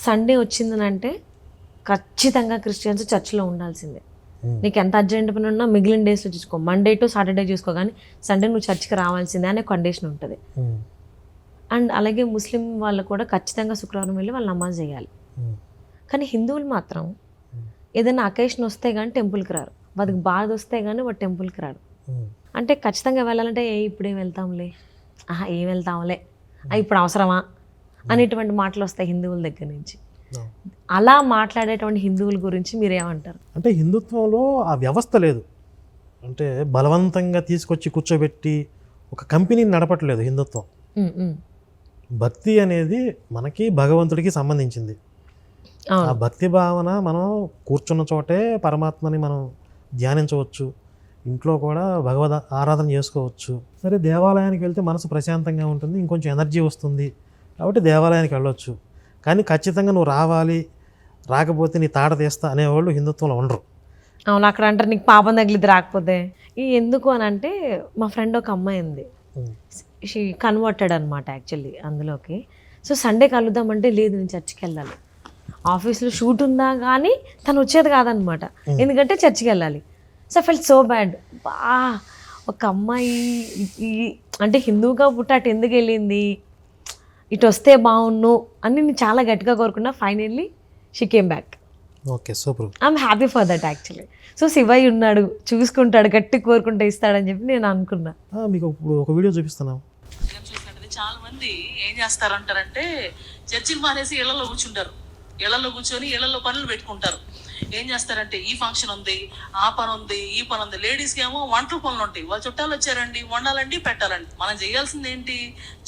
Sunday వచ్చిందనంటే ఖచ్చితంగా Christians చర్చ్లో ఉండాల్సిందే. నీకు ఎంత అర్జెంట్ పని ఉన్నా మిగిలిన డేస్లో చూసుకో, మండే టు సాటర్డే చూసుకో, కానీ సండే నువ్వు చర్చ్కి రావాల్సిందే అనే కండిషన్ ఉంటుంది. అండ్ అలాగే ముస్లిం వాళ్ళు కూడా ఖచ్చితంగా శుక్రవారం వెళ్ళి వాళ్ళు నమాజ్ చేయాలి. కానీ హిందువులు మాత్రం ఏదైనా అకేషన్ వస్తే కానీ టెంపుల్కి రారు, వాడికి బాధ వస్తే కానీ వాడు టెంపుల్కి రాడు. అంటే ఖచ్చితంగా వెళ్ళాలంటే ఇప్పుడేం వెళ్తాంలే, ఏం వెళ్తాంలే, ఇప్పుడు అవసరమా అనేటువంటి మాటలు వస్తాయి హిందువుల దగ్గర నుంచి. అలా మాట్లాడేటువంటి హిందువుల గురించి మీరేమంటారు? అంటే హిందుత్వంలో ఆ వ్యవస్థ లేదు. అంటే బలవంతంగా తీసుకొచ్చి కూర్చోబెట్టి ఒక కంపెనీని నడపట్లేదు హిందుత్వం. భక్తి అనేది మనకి భగవంతుడికి సంబంధించింది. ఆ భక్తి భావన మనం కూర్చున్న చోటే పరమాత్మని మనం ధ్యానించవచ్చు, ఇంట్లో కూడా భగవద్ ఆరాధన చేసుకోవచ్చు. సరే, దేవాలయానికి వెళ్తే మనసు ప్రశాంతంగా ఉంటుంది, ఇంకొంచెం ఎనర్జీ వస్తుంది కాబట్టి దేవాలయానికి వెళ్ళొచ్చు. కానీ ఖచ్చితంగా నువ్వు రావాలి, రాకపోతే నీ తాట తీస్తా అనేవాళ్ళు హిందుత్వంలో ఉండరు. అవును, అక్కడ అంటారు నీకు పాపం తగిలిద్ది రాకపోతే. ఎందుకు అని అంటే మా ఫ్రెండ్ ఒక అమ్మాయి ఉంది, షీ కన్వర్టెడ్ అనమాట యాక్చువల్లీ అందులోకి. సో సండే కలుద్దామంటే లేదు నేను చర్చికి వెళ్ళాలి, ఆఫీస్లో షూట్ ఉందా కానీ తను వచ్చేది కాదనమాట, ఎందుకంటే చర్చికి వెళ్ళాలి. So felt so bad. ఒక అమ్మాయి అంటే హిందువుగా పుట్టి అటు ఎందుకు వెళ్ళింది, ఇటు వస్తే బాగున్ను అని నేను చాలా గట్టిగా కోరుకున్నా. Finally she came back. Okay, super. I'm happy for that actually. So Shivayya ఉన్నాడు, చూసుకుంటాడు, గట్టి కోరుకుంటే ఇస్తాడని చెప్పి నేను అనుకున్నా. మీకు ఇప్పుడు ఒక వీడియో చూపిస్తున్నాం. చాలా మంది ఏం చేస్తారంటారంటే చర్చిలు మానేసి ఇళ్లలో కూర్చుంటారు, ఇళ్లలో కూర్చొని ఇళ్లలో పనులు పెట్టుకుంటారు. ఏం చేస్తారంటే ఈ ఫంక్షన్ ఉంది, ఆ పని ఉంది, ఈ పని ఉంది. లేడీస్కి ఏమో వంటల పనులు ఉంటాయి, వాళ్ళ చుట్టాలు వచ్చారండి వండాలండి పెట్టాలండి. మనం చేయాల్సింది ఏంటి,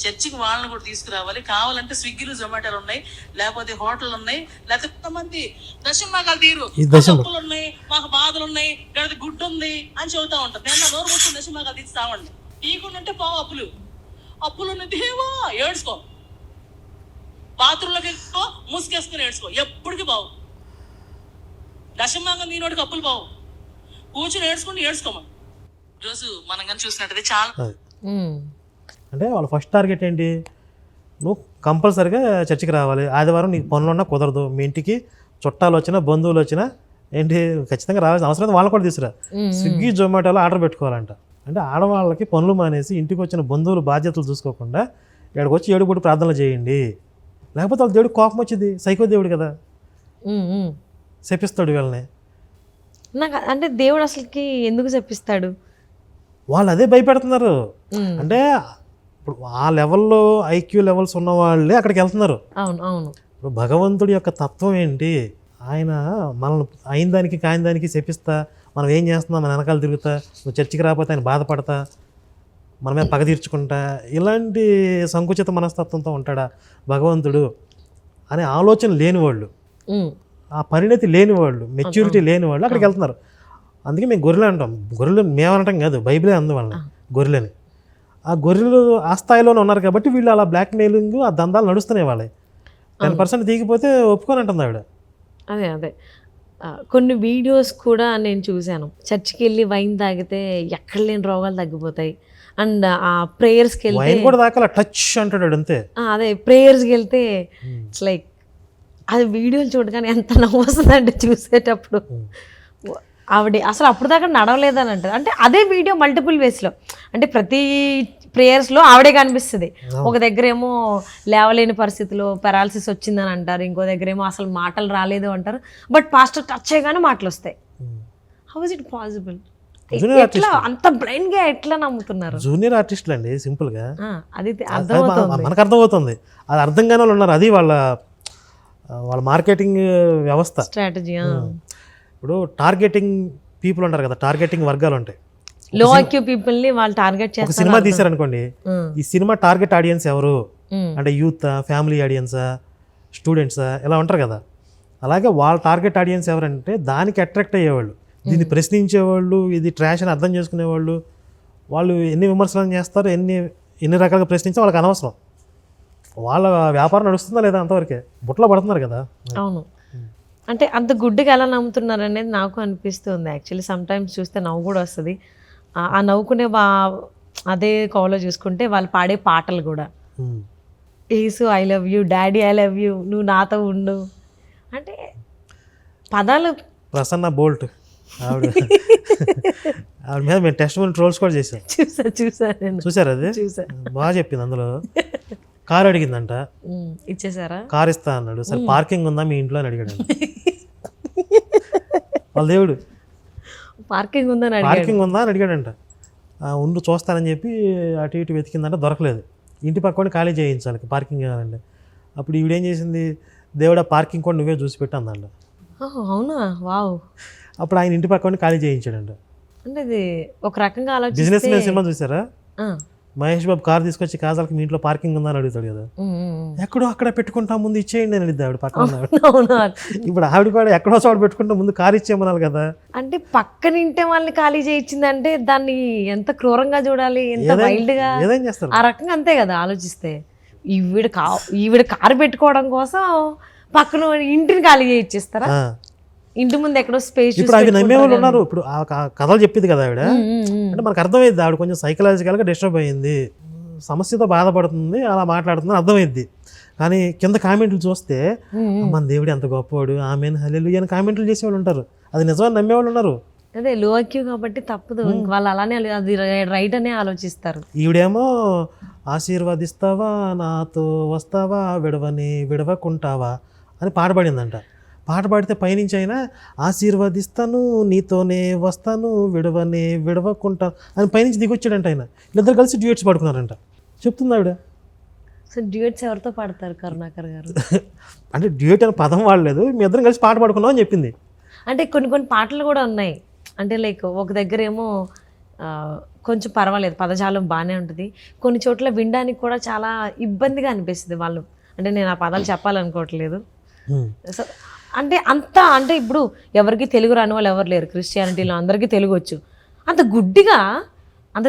చర్చికి వాళ్ళని కూడా తీసుకురావాలి. కావాలంటే స్విగ్గీలు జొమాటోలు ఉన్నాయి, లేకపోతే హోటల్ ఉన్నాయి, లేకపోతే కొంతమంది దశమాకాలు తీరు అప్పులు ఉన్నాయి, మాకు బాధలు ఉన్నాయి, గడిది గుడ్డు ఉంది అని చెబుతా ఉంటారు. నేను నోరు కూర్చొని దశమాకాలు తీస్తామండి. తీయకుండాంటే పావు అప్పులు ఉన్నాయి, దేవా ఏడ్చుకో, బాత్రూంలోకి మూసుకేసుకుని ఏడ్చుకో, ఎప్పటికీ బావు. దశమాంగం దీనోడికి అప్పులు బావు, కూర్చొని ఏడ్చుకోమని. ఈరోజు మనం కానీ చూసినట్టయితే చాలా అంటే వాళ్ళ ఫస్ట్ టార్గెట్ ఏంటి, నువ్వు కంపల్సరీగా చర్చికి రావాలి, ఆదివారం నీకు పనులున్నా కుదరదు, మీ ఇంటికి చుట్టాలు వచ్చినా బంధువులు వచ్చినా ఏంటి ఖచ్చితంగా రావాల్సిన అవసరం అయితే వాళ్ళని కూడా తీసుకురా. స్విగ్గీ జొమాటోలో ఆర్డర్ పెట్టుకోవాలంట. అంటే ఆడవాళ్ళకి పనులు మానేసి ఇంటికి వచ్చిన బంధువులు బాధ్యతలు చూసుకోకుండా ఇక్కడికి వచ్చి ఏడుగుడు ప్రార్థనలు చేయండి, లేకపోతే వాళ్ళ దేవుడికి కోపం వచ్చింది, సైకో దేవుడు కదా, శపిస్తాడు వీళ్ళని. నాకు అంటే దేవుడు అసలుకి ఎందుకు శపిస్తాడు, వాళ్ళు అదే భయపెడుతున్నారు. అంటే ఇప్పుడు ఆ లెవెల్లో ఐక్యూ లెవెల్స్ ఉన్న వాళ్ళే అక్కడికి వెళ్తున్నారు. అవును అవును. ఇప్పుడు భగవంతుడి యొక్క తత్వం ఏంటి, ఆయన మనల్ని అయిన దానికి కాని దానికి శపిస్తా, మనం ఏం చేస్తున్నాం మన వెనకాల తిరుగుతా, నువ్వు చర్చికి రాకపోతే ఆయన బాధపడతా, మన మీద పగ తీర్చుకుంటా, ఇలాంటి సంకుచిత మనస్తత్వంతో ఉంటాడా భగవంతుడు అనే ఆలోచన లేని వాళ్ళు, ఆ పరిణతి లేని వాళ్ళు, మెచ్యూరిటీ లేని వాళ్ళు అక్కడికి వెళ్తున్నారు. అందుకే మేము గొర్రెలు అంటాం. గొర్రెలు మేమనటం కాదు, బైబిలే అందు వాళ్ళని గొర్రెలని. ఆ గొర్రెలు ఆ స్థాయిలోనే ఉన్నారు కాబట్టి వీళ్ళు అలా బ్లాక్ మెయిలింగ్ ఆ దందాలు నడుస్తున్నాయి. వాళ్ళే 10% దిగిపోతే ఒప్పుకొని అంటుంది ఆవిడ. అదే కొన్ని వీడియోస్ కూడా నేను చూశాను, చర్చికి వెళ్ళి వైన్ తాగితే ఎక్కడ లేని రోగాలు తగ్గిపోతాయి, అండ్ ఆ ప్రేయర్స్కి వెళ్తే వైన్ కూడా తాకాల టచ్ అంటాడు అంతే. అదే ప్రేయర్స్కి వెళ్తే ఇట్స్ లైక్ అది వీడియోలు చూడగానే ఎంత నవ్వు వస్తుందంటే చూసేటప్పుడు. ఆవిడ అసలు అప్పుడు దాకా నడవలేదని అంటారు. అంటే అదే వీడియో మల్టిపుల్ వేస్లో, అంటే ప్రతి ప్రేయర్స్లో ఆవిడే కనిపిస్తుంది. ఒక దగ్గర ఏమో లేవలేని పరిస్థితిలో పెరాలసిస్ వచ్చిందని అంటారు, ఇంకో దగ్గర ఏమో అసలు మాటలు రాలేదు అంటారు, బట్ పాస్టర్ టచ్ చేయగానే మాటలు వస్తాయి. How is it possible? ఎట్లా అంత బ్లైండ్ గా ఎట్లా నమ్ముతున్నారు? జూనియర్ ఆర్టిస్టులు అండి, సింపుల్ గా అది అర్థమవుతుంది, మనకు అర్థమవుతుంది. అది అర్థం కాని వాళ్ళు ఉన్నారు, అది వాళ్ళ మార్కెటింగ్ వ్యవస్థ స్ట్రాటజీ. ఇప్పుడు టార్గెటింగ్ పీపుల్ ఉంటారు కదా, టార్గెటింగ్ వర్గాలు ఉంటాయి. లో ఐక్యూ పీపుల్ ని వాళ్ళు టార్గెట్ చేస్తారు. ఒక సినిమా తీశారనుకోండి, ఈ సినిమా టార్గెట్ ఆడియన్స్ ఎవరు అంటే యూత్, ఫ్యామిలీ ఆడియన్సా, స్టూడెంట్సా, ఇలా ఉంటారు కదా. అలాగే వాళ్ళ టార్గెట్ ఆడియన్స్ ఎవరంటే దానికి అట్రాక్ట్ అయ్యేవాళ్ళు, దీన్ని ప్రశ్నించేవాళ్ళు, ఇది ట్రాష్ అని అర్థం చేసుకునేవాళ్ళు. వాళ్ళు ఎన్ని విమర్శలు చేస్తారు, ఎన్ని రకాలుగా ప్రశ్నించా వాళ్ళకి అనవసరం, వాళ్ళ వ్యాపారం నడుస్తుందా లేదా అంతవరకే, బుట్టలో పడుతున్నారు కదా. అవును, అంటే అంత గుడ్డిగా ఎలా నమ్ముతున్నారు అనేది నాకు అనిపిస్తుంది యాక్చువల్లీ. సమ్ టైమ్స్ చూస్తే నవ్వు కూడా వస్తుంది. ఆ నవ్వుకునే అదే కోవలో చూసుకుంటే వాళ్ళు పాడే పాటలు కూడా Yesu I love you, daddy I love you, నువ్వు నాతో ఉండు అంటే పదాలు. ప్రసన్న బోల్ట్ ఆవిడ ఆవిడ మీద మేము టెస్ట్ ట్రోల్స్ కూడా చేసాం. చూసా నేను. చూసారు అది? చూసా. బాగా చెప్పింది. అందులో కారు అడిగిందంట, ఇచ్చేసారా? కారు ఇస్తా అన్నాడు. సరే పార్కింగ్ ఉందా మీ ఇంట్లో అని అడిగాడు. వాళ్ళ దేవుడు పార్కింగ్ ఉందని పార్కింగ్ ఉందా అని అడిగాడంట. ఉండు చూస్తానని చెప్పి అటు ఇటు వెతికిందంట, దొరకలేదు. ఇంటి పక్కన ఖాళీ చేయించాలి పార్కింగ్ కావాలండి. అప్పుడు ఈవిడేం చేసింది, దేవుడా పార్కింగ్ కూడా నువ్వే చూసి పెట్టి అందంట. అవునా? వావ్. అప్పుడు ఆయన ఇంటి పక్కన ఖాళీ చేయించాడంట. అంటే ఇది ఒక రకంగా బిజినెస్ ఆలోచిస్తే మ్యాన్ సినిమా చూసారా? మహేష్ బాబు కార్ తీసుకొచ్చి కాజాలకి మీ ఇంట్లో పార్కింగ్ ఉందని అడుగుతాడు కదా, ఎక్కడో అక్కడ పెట్టుకుంటా ముందు ఇచ్చేయండి అని అడిగింది ఆవిడ పక్కన. ఇప్పుడు ఆవిడ కూడా ఎక్కడో చోట పెట్టుకుంటా ముందు కారు ఇచ్చేయమనాలి కదా. అంటే పక్కన ఇంటే వాళ్ళని ఖాళీ చేయించిందంటే దాన్ని ఎంత క్రూరంగా చూడాలి, ఎంత వైల్డ్ గా. ఏదేం చేస్తారు ఆ రకంగా అంతే కదా ఆలోచిస్తే. ఈవిడ కారు పెట్టుకోవడం కోసం పక్కన ఇంటిని ఖాళీ చేయించేస్తారా? ఇంటి ముందు ఎక్కడో స్పేస్. ఇప్పుడు అవి నమ్మేవాళ్ళు ఉన్నారు. ఇప్పుడు ఆ కథలు చెప్పింది కదా ఆవిడ, అంటే మనకు అర్థమైంది ఆవిడ కొంచెం సైకలాజికల్గా డిస్టర్బ్ అయ్యింది, సమస్యతో బాధపడుతుంది, అలా మాట్లాడుతుంది అర్థమైంది. కానీ కింద కామెంట్లు చూస్తే మన దేవుడు ఎంత గొప్పవాడు, ఆమెన్ హల్లెలూయా అని కామెంట్లు చేసేవాళ్ళు ఉంటారు. అది నిజమని నమ్మేవాళ్ళు ఉన్నారు. అదే లో ఐక్యూ కాబట్టి తప్పదు, వాళ్ళు అలానే అది రైట్ అనే ఆలోచిస్తారు. ఈవిడేమో ఆశీర్వదిస్తావా, నాతో వస్తావా, విడవకుంటావా అని పాట పాడిందంట. పాట పాడితే పైనుంచి అయినా ఆశీర్వదిస్తాను, నీతోనే వస్తాను, విడవకుంటా అని పైనుంచి దిగొచ్చాడంట ఆయన. ఇద్దరు కలిసి డ్యూయట్స్ పాడుకున్నారంట, చెప్తుంది ఆవిడ. సో డ్యూయట్స్ ఎవరితో పాడతారు కరుణాకర్ గారు? అంటే డ్యూయట్ అనే పదం వాడలేదు, మీ ఇద్దరం కలిసి పాట పాడుకున్నాం అని చెప్పింది. అంటే కొన్ని పాటలు కూడా ఉన్నాయి. అంటే లైక్ ఒక దగ్గర ఏమో కొంచెం పర్వాలేదు, పదజాలం బాగానే ఉంటుంది, కొన్ని చోట్ల వినడానికి కూడా చాలా ఇబ్బందిగా అనిపిస్తుంది వాళ్ళు. అంటే నేను ఆ పదాలు చెప్పాలనుకోవట్లేదు. సో అంటే ఇప్పుడు ఎవరికి తెలుగు రాని వాళ్ళు ఎవరు లేరు క్రిస్టియానిటీలో, అందరికీ తెలుగు వచ్చు. అంత గుడ్డిగా అంత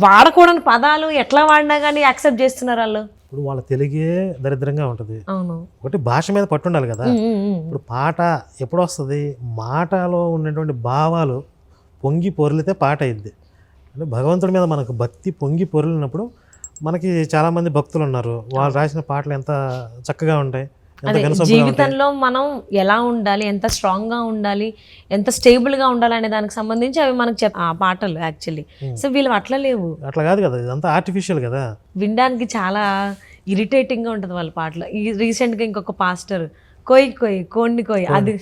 వాడకూడని పదాలు ఎట్లా వాడినా కానీ యాక్సెప్ట్ చేస్తున్నారు వాళ్ళు. ఇప్పుడు వాళ్ళ తెలుగే దరిద్రంగా ఉంటుంది. అవును, ఒకటి భాష మీద పట్టు ఉండాలి కదా. ఇప్పుడు పాట ఎప్పుడు వస్తుంది, మాటలో ఉన్నటువంటి భావాలు పొంగి పొరిలితే పాట అయింది. అంటే భగవంతుడి మీద మనకు భక్తి పొంగి పొరిలినప్పుడు, మనకి చాలామంది భక్తులు ఉన్నారు, వాళ్ళు రాసిన పాటలు ఎంత చక్కగా ఉంటాయి. జీవితంలో మనం ఎలా ఉండాలి, ఎంత స్ట్రాంగ్గా ఉండాలి, ఎంత స్టేబుల్గా ఉండాలి అనే దానికి సంబంధించి అవి మనకు ఆ పాటలు యాక్చువల్లీ. సో వీళ్ళు అట్లా లేవు, అట్లా కాదు కదా, ఇదంతా ఆర్టిఫిషియల్ కదా. వినడానికి చాలా ఇరిటేటింగ్గా ఉంటుంది వాళ్ళ పాటలు. ఈ రీసెంట్గా ఇంకొక పాస్టర్ కోయి అది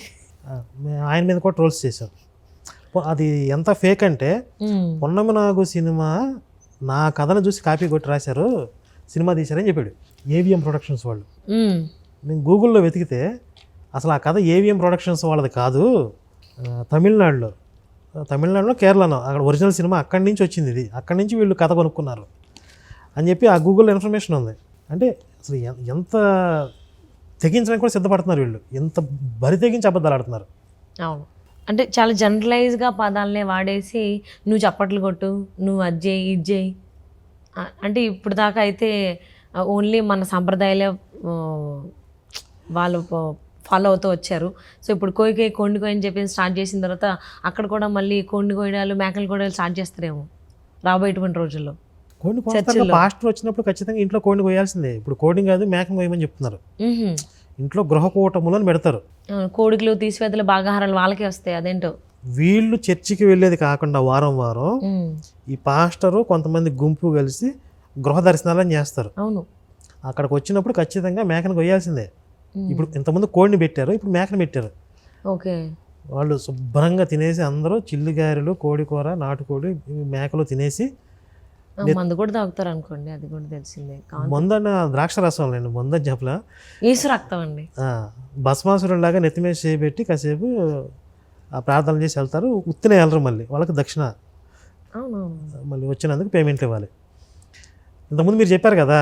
ఆయన మీద కూడా ట్రోల్స్ చేశారు. అది ఎంత ఫేక్ అంటే, పొన్నమి నాగు సినిమా నా కథను చూసి కాపీ కొట్టి రాశారు, సినిమా తీశారని చెప్పాడు ఏవిఎం ప్రొడక్షన్స్ వాళ్ళు. నేను గూగుల్లో వెతికితే అసలు ఆ కథ ఏవిఎం ప్రొడక్షన్స్ వాళ్ళది కాదు, తమిళనాడులో కేరళలో అక్కడ ఒరిజినల్ సినిమా అక్కడి నుంచి వచ్చింది, ఇది అక్కడి నుంచి వీళ్ళు కథ కొనుక్కున్నారు అని చెప్పి ఆ గూగుల్లో ఇన్ఫర్మేషన్ ఉంది. అంటే అసలు ఎంత తెగించడానికి కూడా సిద్ధపడుతున్నారు వీళ్ళు, ఎంత బరి తెగించి అబద్ధాలు ఆడుతున్నారు. అవును, అంటే చాలా జనరలైజ్గా పదాలనే వాడేసి నువ్వు చప్పట్లు కొట్టు, నువ్వు అది చేయి ఇది చేయి. అంటే ఇప్పుడు దాకా అయితే ఓన్లీ మన సంప్రదాయాలే వాళ్ళు ఫాలో అవుతూ వచ్చారు. సో ఇప్పుడు కోండి అని చెప్పి స్టార్ట్ చేసిన తర్వాత అక్కడ కూడా మళ్ళీ కోండి కోయడాలు, మేకలు కోయడాలు స్టార్ట్ చేస్తారేమో రాబోయేటువంటి రోజుల్లో. పాస్టర్ వచ్చినప్పుడు ఖచ్చితంగా ఇంట్లో కోడిని కోయాల్సిందే. ఇప్పుడు కోడిని కాదు మేకను కోయమని చెప్తున్నారు. ఇంట్లో గృహకూటములను పెడతారు. కోడికలు తీసివేతలు భాగాహారాలు వాళ్ళకే వస్తాయి. అదేంటో వీళ్ళు చర్చికి వెళ్ళేది కాకుండా వారం ఈ పాస్టరు కొంతమంది గుంపు కలిసి గృహ దర్శనాలను చేస్తారు. అవును, అక్కడికి వచ్చినప్పుడు ఖచ్చితంగా మేకను కొయ్యాల్సిందే. ఇప్పుడు ఇంతకుముందు కోడిని పెట్టారు, ఇప్పుడు మేకను పెట్టారు. ఓకే, వాళ్ళు శుభ్రంగా తినేసి అందరూ చిల్లుగారెలు, కోడి కూర, నాటుకోడి, మేకలు తినేసి మందు కూడా తాగుతారు అనుకోండి, అది కూడా తెలిసిందే. మందన్న ద్రాక్ష రసం లేండి, మందని చెప్పలా, ఈసు రక్తం అండి. భస్మాసురులాగా నెత్తిమేసి చేయబెట్టి కాసేపు ఆ ప్రార్థనలు చేసి వెళ్తారు. ఉత్తినే వెళ్ళరు, మళ్ళీ వాళ్ళకి దక్షిణ మళ్ళీ వచ్చినందుకు పేమెంట్ ఇవ్వాలి. ఇంతకుముందు మీరు చెప్పారు కదా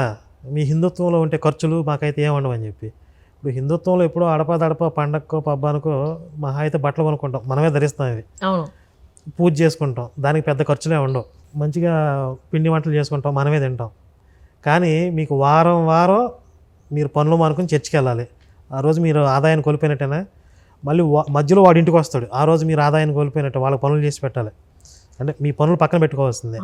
మీ హిందుత్వంలో ఉంటే ఖర్చులు మాకైతే ఏమండవు అని చెప్పి. ఇప్పుడు హిందుత్వంలో ఎప్పుడో అడప పండక్కో పబ్బానికో మహా అయితే బట్టలు కొనుక్కుంటాం, మనమే ధరిస్తాం, ఇవి పూజ చేసుకుంటాం, దానికి పెద్ద ఖర్చులే ఉండవు, మంచిగా పిండి వంటలు చేసుకుంటాం, మనమే తింటాం. కానీ మీకు వారం మీరు పనులు మానుకొని చర్చికి వెళ్ళాలి. ఆ రోజు మీరు ఆదాయాన్ని కోల్పోయినట్టేనా, మళ్ళీ మధ్యలో వాడి ఇంటికి వస్తాడు, ఆ రోజు మీరు ఆదాయాన్ని కోల్పోయినట్టు వాళ్ళకి పనులు చేసి పెట్టాలి. అంటే మీ పనులు పక్కన పెట్టుకోవాల్సిందే.